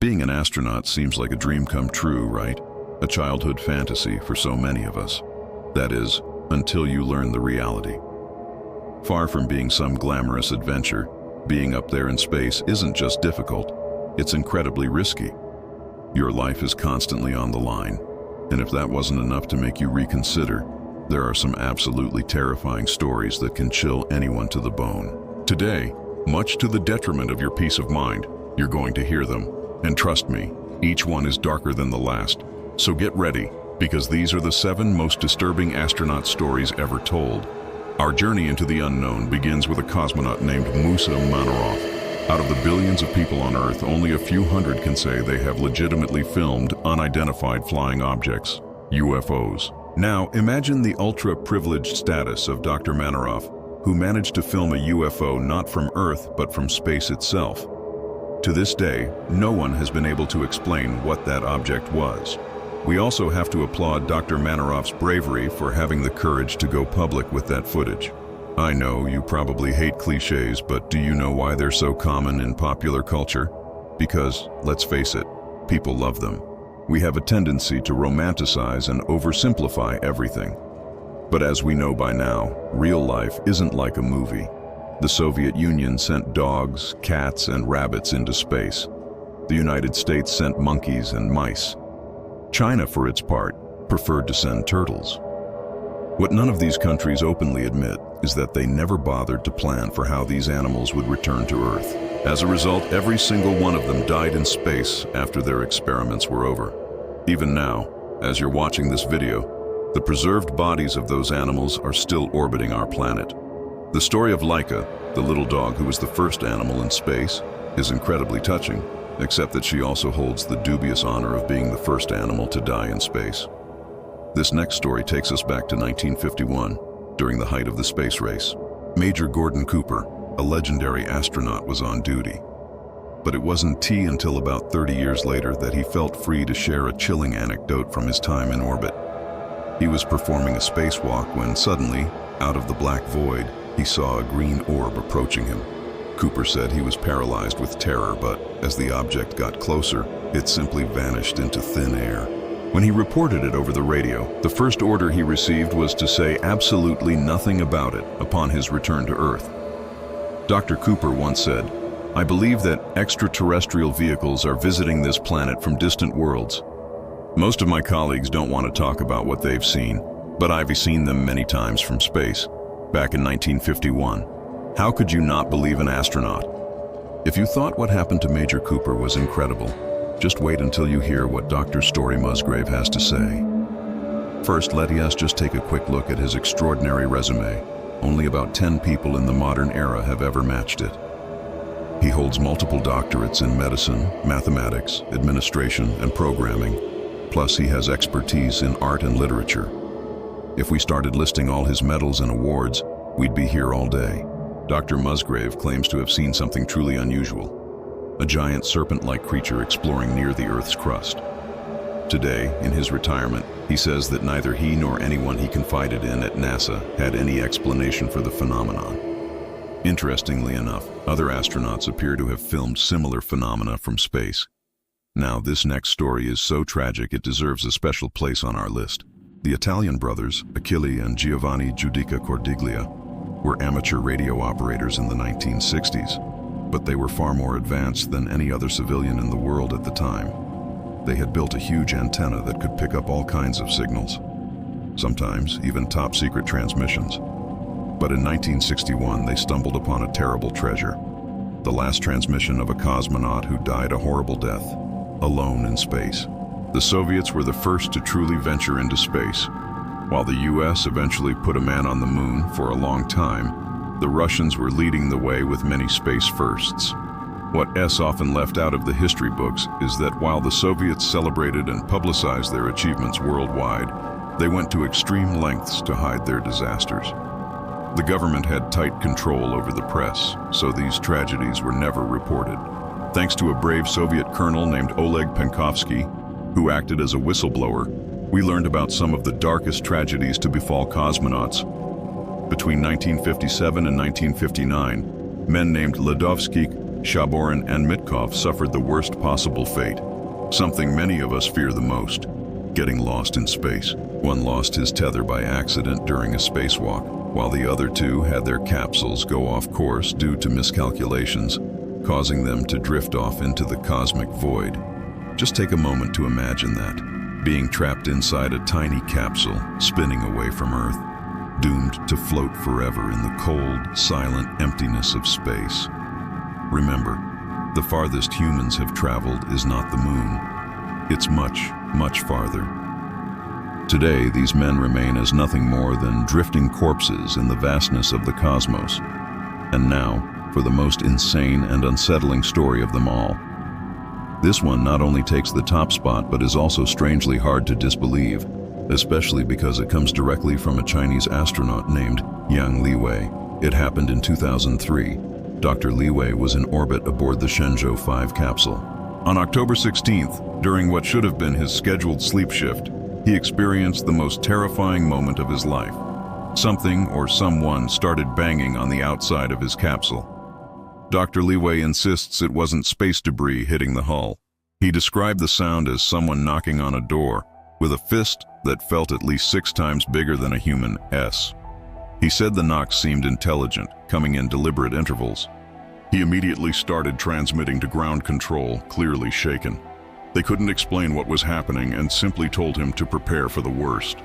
Being an astronaut seems like a dream come true, right? A childhood fantasy for so many of us. That is, until you learn the reality. Far from being some glamorous adventure, being up there in space isn't just difficult, it's incredibly risky. Your life is constantly on the line, and if that wasn't enough to make you reconsider, there are some absolutely terrifying stories that can chill anyone to the bone. Today, much to the detriment of your peace of mind, you're going to hear them. And trust me, each one is darker than the last. So get ready, because these are the 7 most disturbing astronaut stories ever told. Our journey into the unknown begins with a cosmonaut named Musa Manarov. Out of the billions of people on Earth, only a few hundred can say they have legitimately filmed unidentified flying objects, UFOs. Now, imagine the ultra-privileged status of Dr. Manarov, who managed to film a UFO not from Earth but from space itself. To this day, no one has been able to explain what that object was. We also have to applaud Dr. Manarov's bravery for having the courage to go public with that footage. I know you probably hate cliches, but do you know why they're so common in popular culture? Because, let's face it, people love them. We have a tendency to romanticize and oversimplify everything. But as we know by now, real life isn't like a movie. The Soviet Union sent dogs, cats, and rabbits into space. The United States sent monkeys and mice. China, for its part, preferred to send turtles. What none of these countries openly admit is that they never bothered to plan for how these animals would return to Earth. As a result, every single one of them died in space after their experiments were over. Even now, as you're watching this video, the preserved bodies of those animals are still orbiting our planet. The story of Laika, the little dog who was the first animal in space, is incredibly touching, except that she also holds the dubious honor of being the first animal to die in space. This next story takes us back to 1951, during the height of the space race. Major Gordon Cooper, a legendary astronaut, was on duty. But it wasn't until about 30 years later that he felt free to share a chilling anecdote from his time in orbit. He was performing a spacewalk when suddenly, out of the black void, he saw a green orb approaching him. Cooper said he was paralyzed with terror, but as the object got closer, it simply vanished into thin air. When he reported it over the radio, the first order he received was to say absolutely nothing about it upon his return to Earth. Dr. Cooper once said, "I believe that extraterrestrial vehicles are visiting this planet from distant worlds. Most of my colleagues don't want to talk about what they've seen, but I've seen them many times from space." Back in 1951. How could you not believe an astronaut? If you thought what happened to Major Cooper was incredible, just wait until you hear what Dr. Story Musgrave has to say. First, let us just take a quick look at his extraordinary resume. Only about 10 people in the modern era have ever matched it. He holds multiple doctorates in medicine, mathematics, administration, and programming. Plus, he has expertise in art and literature. If we started listing all his medals and awards, we'd be here all day. Dr. Musgrave claims to have seen something truly unusual. A giant serpent-like creature exploring near the Earth's crust. Today, in his retirement, he says that neither he nor anyone he confided in at NASA had any explanation for the phenomenon. Interestingly enough, other astronauts appear to have filmed similar phenomena from space. Now, this next story is so tragic it deserves a special place on our list. The Italian brothers, Achille and Giovanni Giudica Cordiglia, were amateur radio operators in the 1960s. But they were far more advanced than any other civilian in the world at the time. They had built a huge antenna that could pick up all kinds of signals, sometimes even top-secret transmissions. But in 1961, they stumbled upon a terrible treasure, the last transmission of a cosmonaut who died a horrible death, alone in space. The Soviets were the first to truly venture into space. While the US eventually put a man on the moon for a long time, the Russians were leading the way with many space firsts. What is often left out of the history books is that while the Soviets celebrated and publicized their achievements worldwide, they went to extreme lengths to hide their disasters. The government had tight control over the press, so these tragedies were never reported. Thanks to a brave Soviet colonel named Oleg Penkovsky, who acted as a whistleblower, we learned about some of the darkest tragedies to befall cosmonauts. Between 1957 and 1959, men named Ledovsky, Shaborin and Mitkov suffered the worst possible fate, something many of us fear the most: getting lost in space. One lost his tether by accident during a spacewalk, while the other two had their capsules go off course due to miscalculations, causing them to drift off into the cosmic void. Just take a moment to imagine that, being trapped inside a tiny capsule, spinning away from Earth, doomed to float forever in the cold, silent emptiness of space. Remember, the farthest humans have traveled is not the moon. It's much, much farther. Today, these men remain as nothing more than drifting corpses in the vastness of the cosmos. And now, for the most insane and unsettling story of them all. This one not only takes the top spot, but is also strangely hard to disbelieve, especially because it comes directly from a Chinese astronaut named Yang Liwei. It happened in 2003. Dr. Liwei was in orbit aboard the Shenzhou 5 capsule. On October 16th, during what should have been his scheduled sleep shift, he experienced the most terrifying moment of his life. Something or someone started banging on the outside of his capsule. Dr. Liwei insists it wasn't space debris hitting the hull. He described the sound as someone knocking on a door, with a fist that felt at least 6 times bigger than a human S. He said the knocks seemed intelligent, coming in deliberate intervals. He immediately started transmitting to ground control, clearly shaken. They couldn't explain what was happening and simply told him to prepare for the worst.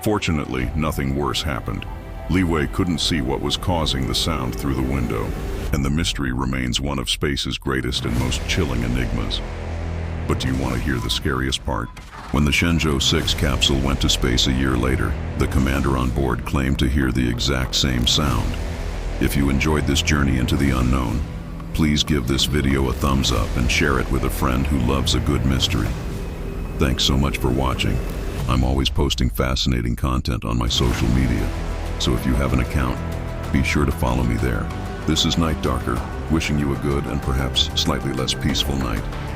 Fortunately, nothing worse happened. Liwei couldn't see what was causing the sound through the window, and the mystery remains one of space's greatest and most chilling enigmas. But do you want to hear the scariest part? When the Shenzhou 6 capsule went to space a year later, the commander on board claimed to hear the exact same sound. If you enjoyed this journey into the unknown, please give this video a thumbs up and share it with a friend who loves a good mystery. Thanks so much for watching. I'm always posting fascinating content on my social media, so if you have an account, be sure to follow me there. This is NightDarker, wishing you a good and perhaps slightly less peaceful night.